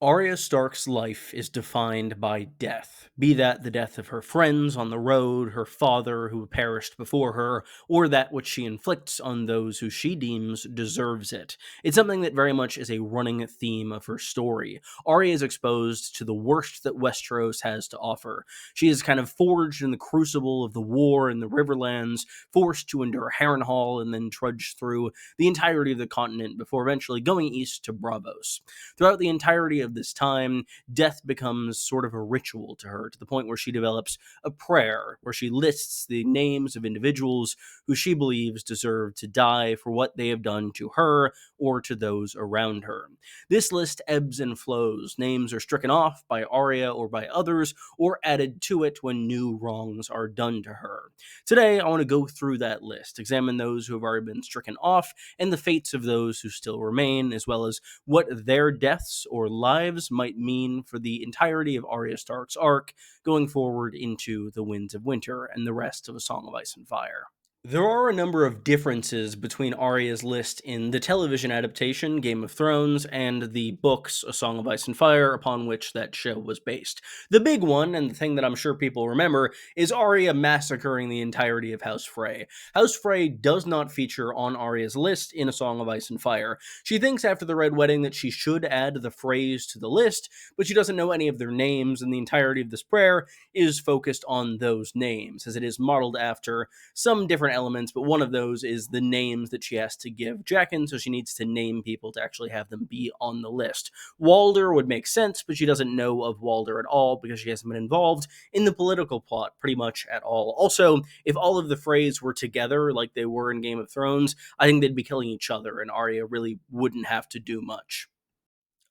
Arya Stark's life is defined by death, be that the death of her friends on the road, her father who perished before her, or that which she inflicts on those who she deems deserves it. It's something that very much is a running theme of her story. Arya is exposed to the worst that Westeros has to offer. She is kind of forged in the crucible of the war in the Riverlands, forced to endure Harrenhal, and then trudge through the entirety of the continent before eventually going east to Bravos. Throughout the entirety of this time, death becomes sort of a ritual to her, to the point where she develops a prayer where she lists the names of individuals who she believes deserve to die for what they have done to her or to those around her. This list ebbs and flows. Names are stricken off by Arya or by others, or added to it when new wrongs are done to her. Today, I want to go through that list, examine those who have already been stricken off, and the fates of those who still remain, as well as what their deaths or lives might mean for the entirety of Arya Stark's arc going forward into the Winds of Winter and the rest of A Song of Ice and Fire. There are a number of differences between Arya's list in the television adaptation, Game of Thrones, and the books, A Song of Ice and Fire, upon which that show was based. The big one, and the thing that I'm sure people remember, is Arya massacring the entirety of House Frey. House Frey does not feature on Arya's list in A Song of Ice and Fire. She thinks after the Red Wedding that she should add the Freys to the list, but she doesn't know any of their names, and the entirety of this prayer is focused on those names, as it is modeled after some different elements, but one of those is the names that she has to give Jaqen, so she needs to name people to actually have them be on the list. Walder would make sense, but she doesn't know of Walder at all because she hasn't been involved in the political plot pretty much at all. Also, if all of the Freys were together like they were in Game of Thrones, I think they'd be killing each other, and Arya really wouldn't have to do much.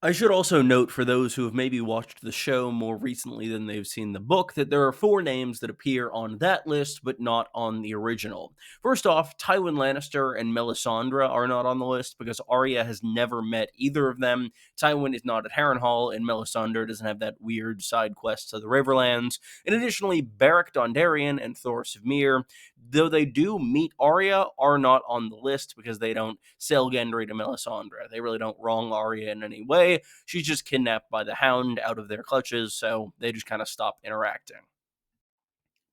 I should also note for those who have maybe watched the show more recently than they've seen the book that there are four names that appear on that list but not on the original. First off, Tywin Lannister and Melisandre are not on the list because Arya has never met either of them. Tywin is not at Harrenhal, and Melisandre doesn't have that weird side quest to the Riverlands. And additionally, Beric Dondarrion and Thoros of Myr, though they do meet Arya, are not on the list because they don't sell Gendry to Melisandre. They really don't wrong Arya in any way. She's just kidnapped by the Hound out of their clutches, so they just kind of stop interacting.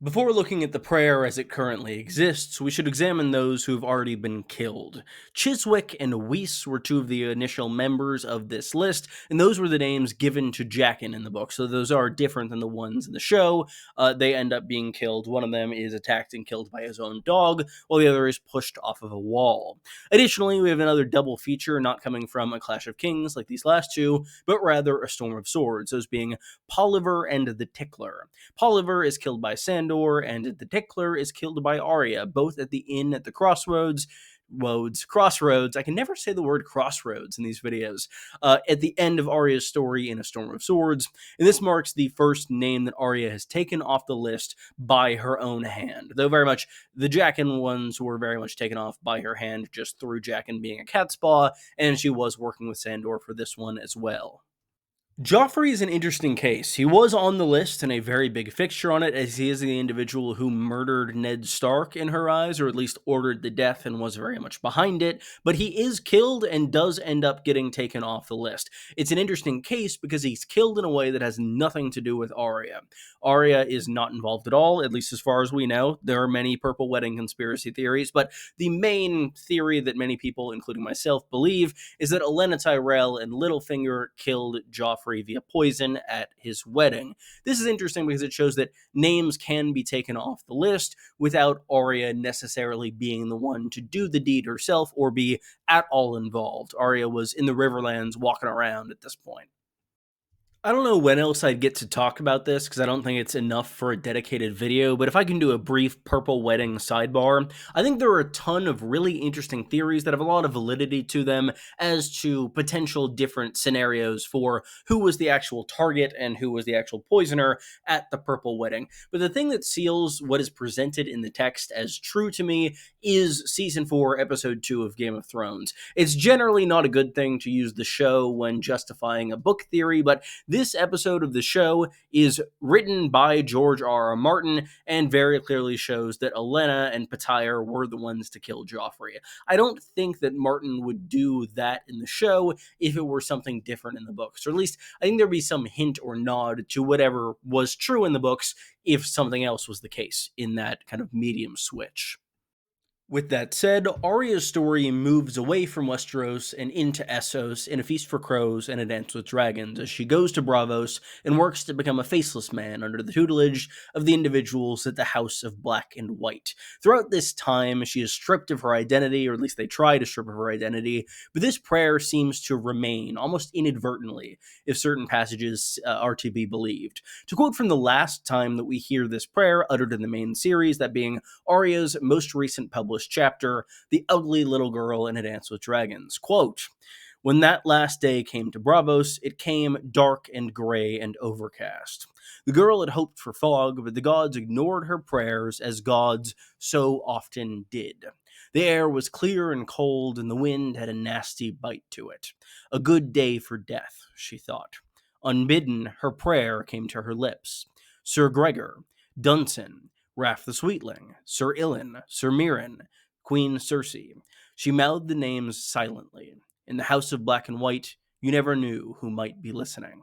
Before looking at the prayer as it currently exists, we should examine those who have already been killed. Chiswick and Weiss were two of the initial members of this list, and those were the names given to Jaqen in the book, so those are different than the ones in the show. They end up being killed. One of them is attacked and killed by his own dog, while the other is pushed off of a wall. Additionally, we have another double feature not coming from A Clash of Kings like these last two, but rather A Storm of Swords, those being Polliver and the Tickler. Polliver is killed by Sandor, and the Tickler is killed by Arya, both at the inn at the crossroads. I can never say the word crossroads in these videos. At the end of Arya's story in A Storm of Swords, and this marks the first name that Arya has taken off the list by her own hand. Though very much the Jaqen ones were very much taken off by her hand just through Jaqen being a catspaw, and she was working with Sandor for this one as well. Joffrey is an interesting case. He was on the list and a very big fixture on it, as he is the individual who murdered Ned Stark in her eyes, or at least ordered the death and was very much behind it, but he is killed and does end up getting taken off the list. It's an interesting case because he's killed in a way that has nothing to do with Arya. Arya is not involved at all, at least as far as we know. There are many Purple Wedding conspiracy theories, but the main theory that many people, including myself, believe is that Olenna Tyrell and Littlefinger killed Joffrey via poison at his wedding. This is interesting because it shows that names can be taken off the list without Arya necessarily being the one to do the deed herself or be at all involved. Arya was in the Riverlands walking around at this point. I don't know when else I'd get to talk about this because I don't think it's enough for a dedicated video, but if I can do a brief Purple Wedding sidebar, I think there are a ton of really interesting theories that have a lot of validity to them as to potential different scenarios for who was the actual target and who was the actual poisoner at the Purple Wedding. But the thing that seals what is presented in the text as true to me is Season 4, Episode 2 of Game of Thrones. It's generally not a good thing to use the show when justifying a book theory, but This episode of the show is written by George R. R. Martin and very clearly shows that Olenna and Pattaya were the ones to kill Joffrey. I don't think that Martin would do that in the show if it were something different in the books, or at least I think there'd be some hint or nod to whatever was true in the books if something else was the case in that kind of medium switch. With that said, Arya's story moves away from Westeros and into Essos in A Feast for Crows and A Dance with Dragons as she goes to Braavos and works to become a faceless man under the tutelage of the individuals at the House of Black and White. Throughout this time, she is stripped of her identity, or at least they try to strip of her identity, but this prayer seems to remain, almost inadvertently, if certain passages are to be believed. To quote from the last time that we hear this prayer uttered in the main series, that being Arya's most recent published chapter, The Ugly Little Girl in A Dance with Dragons. Quote, "When that last day came to Braavos, it came dark and gray and overcast. The girl had hoped for fog, but the gods ignored her prayers as gods so often did. The air was clear and cold, and the wind had a nasty bite to it. A good day for death, she thought. Unbidden, her prayer came to her lips. Sir Gregor, Dunsen, Raff the Sweetling, Sir Ilyn, Sir Mirren, Queen Cersei. She mouthed the names silently. In the House of Black and White, you never knew who might be listening."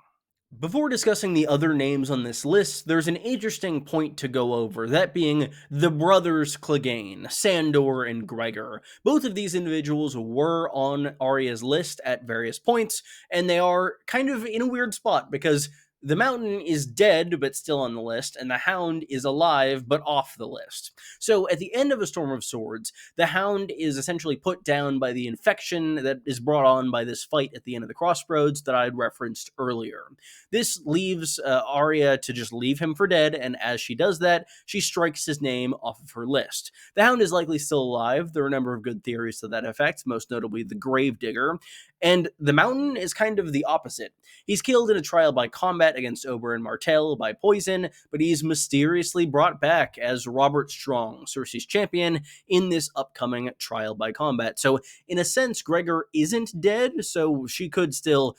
Before discussing the other names on this list, there's an interesting point to go over, that being the Brothers Clegane, Sandor and Gregor. Both of these individuals were on Arya's list at various points, and they are kind of in a weird spot because the Mountain is dead but still on the list, and the Hound is alive but off the list. So at the end of A Storm of Swords, the Hound is essentially put down by the infection that is brought on by this fight at the end of the Crossroads that I had referenced earlier. This leaves Arya to just leave him for dead, and as she does that, she strikes his name off of her list. The Hound is likely still alive. There are a number of good theories to that effect, most notably the Gravedigger, and the Mountain is kind of the opposite. He's killed in a trial by combat against Oberyn Martell by poison, but he's mysteriously brought back as Robert Strong, Cersei's champion, in this upcoming trial by combat. So, in a sense, Gregor isn't dead, so she could still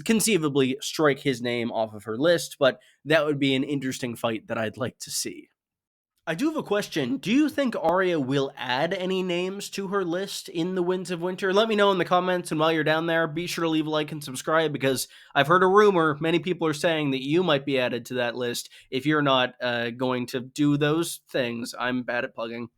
conceivably strike his name off of her list, but that would be an interesting fight that I'd like to see. I do have a question. Do you think Arya will add any names to her list in the Winds of Winter? Let me know in the comments, and while you're down there, be sure to leave a like and subscribe, because I've heard a rumor, many people are saying that you might be added to that list if you're not going to do those things. I'm bad at plugging.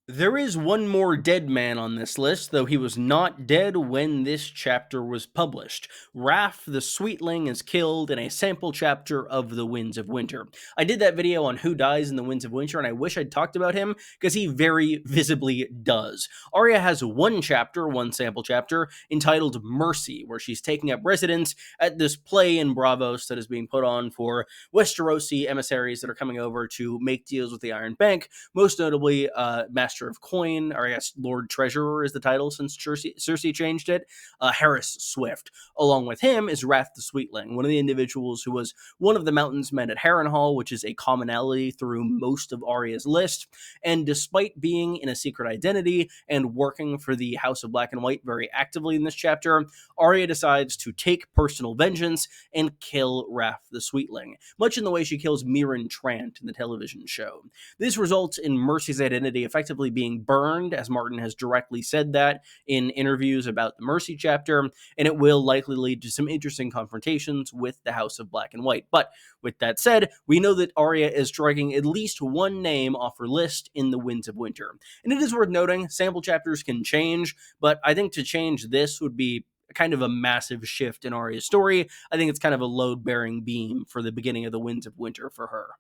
There is one more dead man on this list, though he was not dead when this chapter was published. Raff the Sweetling is killed in a sample chapter of The Winds of Winter. I did that video on who dies in The Winds of Winter, and I wish I'd talked about him, because he very visibly does. Arya has one sample chapter, entitled Mercy, where she's taking up residence at this play in Braavos that is being put on for Westerosi emissaries that are coming over to make deals with the Iron Bank, most notably Master of Coin, or I guess Lord Treasurer is the title since Cersei changed it, Harris Swift. Along with him is Raff the Sweetling, one of the individuals who was one of the Mountain's men at Harrenhal, which is a commonality through most of Arya's list, and despite being in a secret identity and working for the House of Black and White very actively in this chapter, Arya decides to take personal vengeance and kill Raff the Sweetling, much in the way she kills Mirren Trant in the television show. This results in Mercy's identity effectively being burned, as Martin has directly said that in interviews about the Mercy chapter, and it will likely lead to some interesting confrontations with the House of Black and White. But with that said, we know that Arya is striking at least one name off her list in the Winds of Winter. And it is worth noting, sample chapters can change, but I think to change this would be kind of a massive shift in Arya's story. I think it's kind of a load-bearing beam for the beginning of the Winds of Winter for her.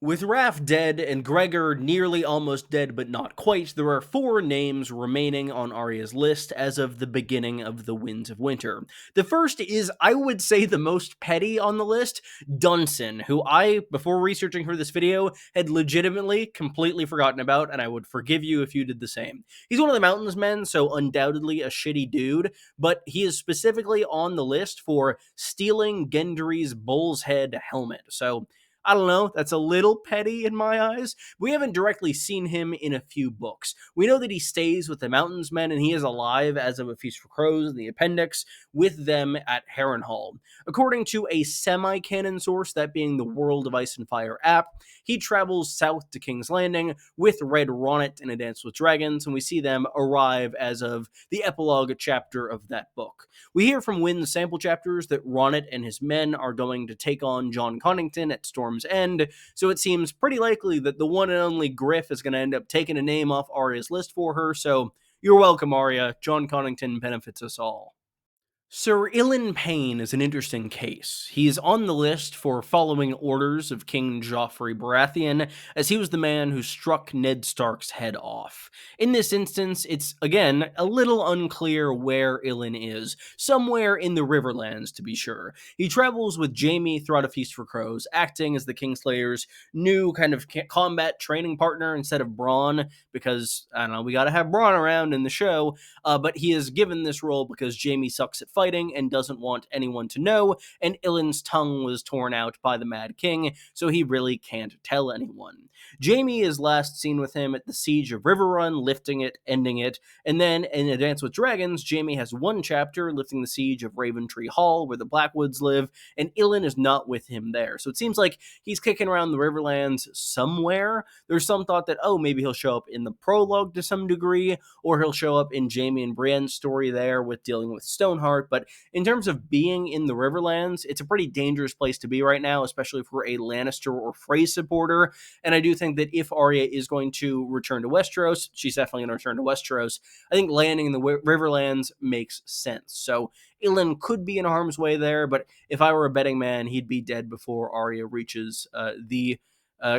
With Raff dead and Gregor nearly almost dead but not quite, there are 4 names remaining on Arya's list as of the beginning of the Winds of Winter. The first is, I would say, the most petty on the list, Dunsen, who I, before researching for this video, had legitimately completely forgotten about, and I would forgive you if you did the same. He's one of the Mountain's men, so undoubtedly a shitty dude, but he is specifically on the list for stealing Gendry's bull's head helmet. So I don't know, that's a little petty in my eyes. We haven't directly seen him in a few books. We know that he stays with the Mountains Men and he is alive as of A Feast for Crows in the appendix with them at Harrenhal. According to a semi-canon source, that being the World of Ice and Fire app, he travels south to King's Landing with Red Ronnet in A Dance with Dragons, and we see them arrive as of the epilogue chapter of that book. We hear from Wynn's sample chapters that Ronnet and his men are going to take on John Connington at Storm's End, so it seems pretty likely that the one and only Griff is going to end up taking a name off Arya's list for her, so you're welcome, Arya. John Connington benefits us all. Sir Ilan Payne is an interesting case. He is on the list for following orders of King Joffrey Baratheon, as he was the man who struck Ned Stark's head off. In this instance, it's, again, a little unclear where Ilan is. Somewhere in the Riverlands, to be sure. He travels with Jaime throughout A Feast for Crows, acting as the Kingslayer's new kind of combat training partner instead of Bronn, because, I don't know, we gotta have Bronn around in the show, but he is given this role because Jaime sucks at fighting and doesn't want anyone to know, and Ilan's tongue was torn out by the Mad King, so he really can't tell anyone. Jaime is last seen with him at the Siege of Riverrun, lifting it, ending it, and then in A Dance with Dragons, Jaime has one chapter lifting the siege of Raventree Hall, where the Blackwoods live, and Ilan is not with him there. So it seems like he's kicking around the Riverlands somewhere. There's some thought that, oh, maybe he'll show up in the prologue to some degree, or he'll show up in Jaime and Brienne's story there with dealing with Stoneheart. But in terms of being in the Riverlands, it's a pretty dangerous place to be right now, especially for a Lannister or Frey supporter. And I do think that if Arya is going to return to Westeros, she's definitely going to return to Westeros. I think landing in the Riverlands makes sense. So Ilan could be in harm's way there, but if I were a betting man, he'd be dead before Arya reaches the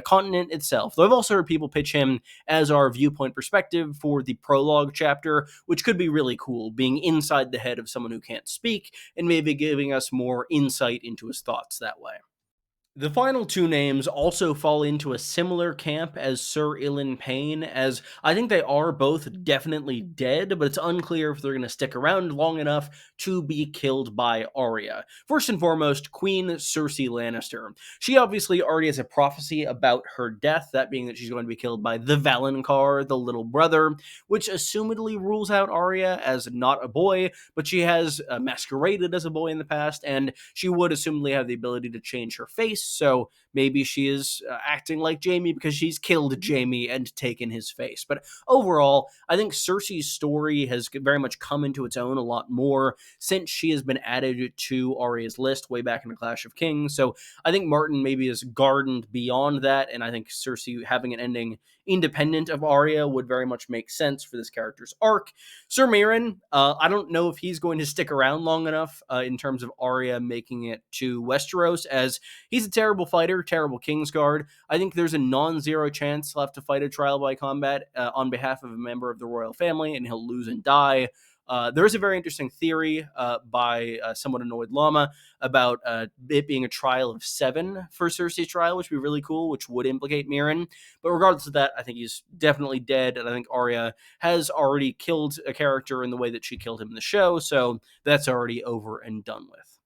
continent itself. Though I've also heard people pitch him as our viewpoint perspective for the prologue chapter, which could be really cool, being inside the head of someone who can't speak and maybe giving us more insight into his thoughts that way. The final two names also fall into a similar camp as Sir Ilan Payne, as I think they are both definitely dead, but it's unclear if they're going to stick around long enough to be killed by Arya. First and foremost, Queen Cersei Lannister. She obviously already has a prophecy about her death, that being that she's going to be killed by the Valonqar, the little brother, which assumedly rules out Arya as not a boy, but she has masqueraded as a boy in the past, and she would assumedly have the ability to change her face. So maybe she is acting like Jaime because she's killed Jaime and taken his face. But overall, I think Cersei's story has very much come into its own a lot more since she has been added to Arya's list way back in the Clash of Kings. So I think Martin maybe is gardened beyond that, and I think Cersei having an ending independent of Arya would very much make sense for this character's arc. Sir Mirren, I don't know if he's going to stick around long enough in terms of Arya making it to Westeros, as he's a terrible fighter, terrible Kingsguard. I think there's a non-zero chance he'll have to fight a trial by combat on behalf of a member of the royal family, and he'll lose and die. There is a very interesting theory by Somewhat Annoyed Llama about it being a trial of 7 for Cersei's trial, which would be really cool, which would implicate Mirren. But regardless of that, I think he's definitely dead, and I think Arya has already killed a character in the way that she killed him in the show, so that's already over and done with.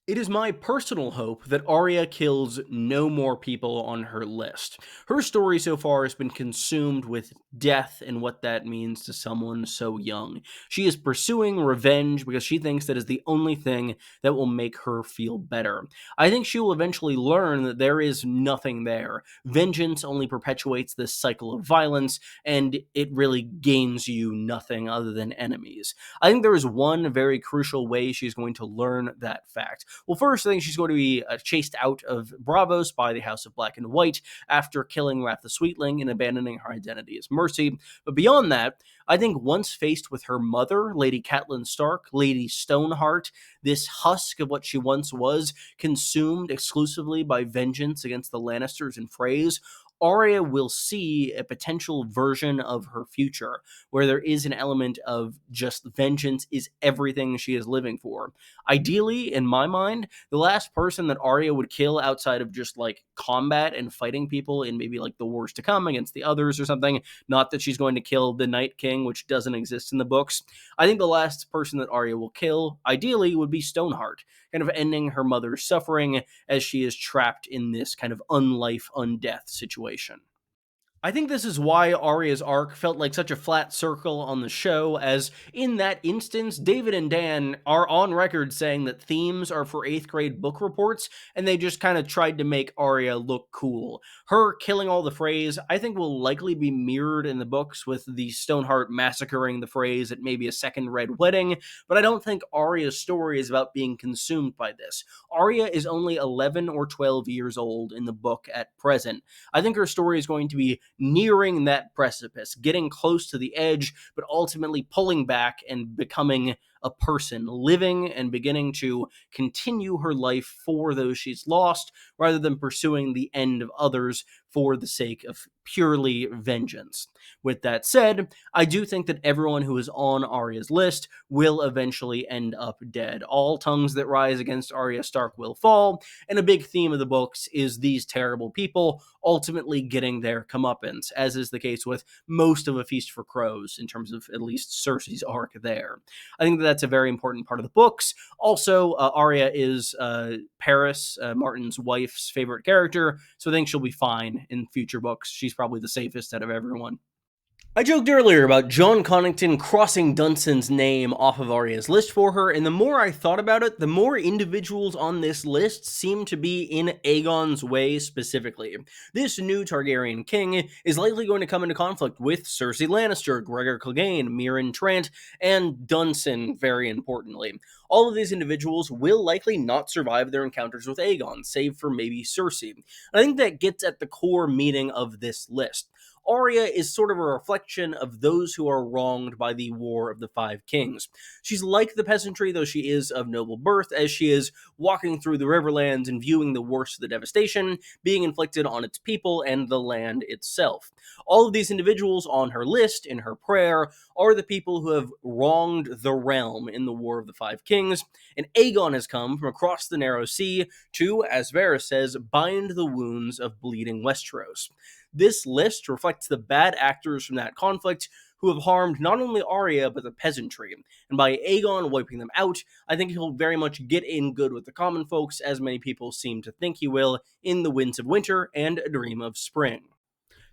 It is my personal hope that Arya kills no more people on her list. Her story so far has been consumed with death and what that means to someone so young. She is pursuing revenge because she thinks that is the only thing that will make her feel better. I think she will eventually learn that there is nothing there. Vengeance only perpetuates this cycle of violence, and it really gains you nothing other than enemies. I think there is one very crucial way she's going to learn that fact. Well, first, I think she's going to be chased out of Bravos by the House of Black and White after killing Raff the Sweetling and abandoning her identity as Mercy. But beyond that, I think once faced with her mother, Lady Catelyn Stark, Lady Stoneheart, this husk of what she once was, consumed exclusively by vengeance against the Lannisters and Freys, Arya will see a potential version of her future where there is an element of just vengeance is everything she is living for. Ideally, in my mind, the last person that Arya would kill outside of just like combat and fighting people in maybe like the Wars to Come against the others or something, not that she's going to kill the Night King, which doesn't exist in the books. I think the last person that Arya will kill, ideally, would be Stoneheart. kind of ending her mother's suffering as she is trapped in this kind of unlife, undeath situation. I think this is why Arya's arc felt like such a flat circle on the show, as in that instance, David and Dan are on record saying that themes are for 8th grade book reports, and they just kind of tried to make Arya look cool. Her killing all the Freys, I think, will likely be mirrored in the books, with the Stoneheart massacring the Freys at maybe a second Red Wedding, but I don't think Arya's story is about being consumed by this. Arya is only 11 or 12 years old in the book at present. I think her story is going to be nearing that precipice, getting close to the edge, but ultimately pulling back and becoming a person, living and beginning to continue her life for those she's lost, rather than pursuing the end of others for the sake of purely vengeance. With that said, I do think that everyone who is on Arya's list will eventually end up dead. All tongues that rise against Arya Stark will fall, and a big theme of the books is these terrible people ultimately getting their comeuppance, as is the case with most of A Feast for Crows, in terms of at least Cersei's arc there. I think that's a very important part of the books. Also, Arya is Paris, Martin's wife's favorite character, so I think she'll be fine in future books. She's probably the safest out of everyone. I joked earlier about John Connington crossing Dunson's name off of Arya's list for her, and the more I thought about it, the more individuals on this list seem to be in Aegon's way specifically. This new Targaryen king is likely going to come into conflict with Cersei Lannister, Gregor Clegane, Mirren Trant, and Dunson, very importantly. All of these individuals will likely not survive their encounters with Aegon, save for maybe Cersei. I think that gets at the core meaning of this list. Arya is sort of a reflection of those who are wronged by the War of the Five Kings. She's like the peasantry, though she is of noble birth, as she is walking through the Riverlands and viewing the worst of the devastation being inflicted on its people and the land itself. All of these individuals on her list, in her prayer, are the people who have wronged the realm in the War of the Five Kings, and Aegon has come from across the Narrow Sea to, as Varys says, bind the wounds of bleeding Westeros. This list reflects the bad actors from that conflict who have harmed not only Arya, but the peasantry. And by Aegon wiping them out, I think he'll very much get in good with the common folks, as many people seem to think he will in The Winds of Winter and A Dream of Spring.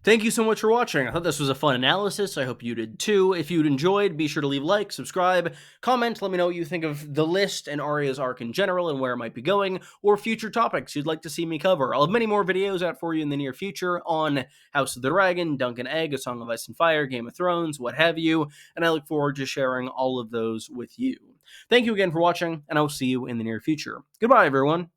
Thank you so much for watching. I thought this was a fun analysis. I hope you did too. If you'd enjoyed, be sure to leave a like, subscribe, comment, let me know what you think of the list and Arya's arc in general and where it might be going, or future topics you'd like to see me cover. I'll have many more videos out for you in the near future on House of the Dragon, Dunk and Egg, A Song of Ice and Fire, Game of Thrones, what have you, and I look forward to sharing all of those with you. Thank you again for watching, and I will see you in the near future. Goodbye, everyone.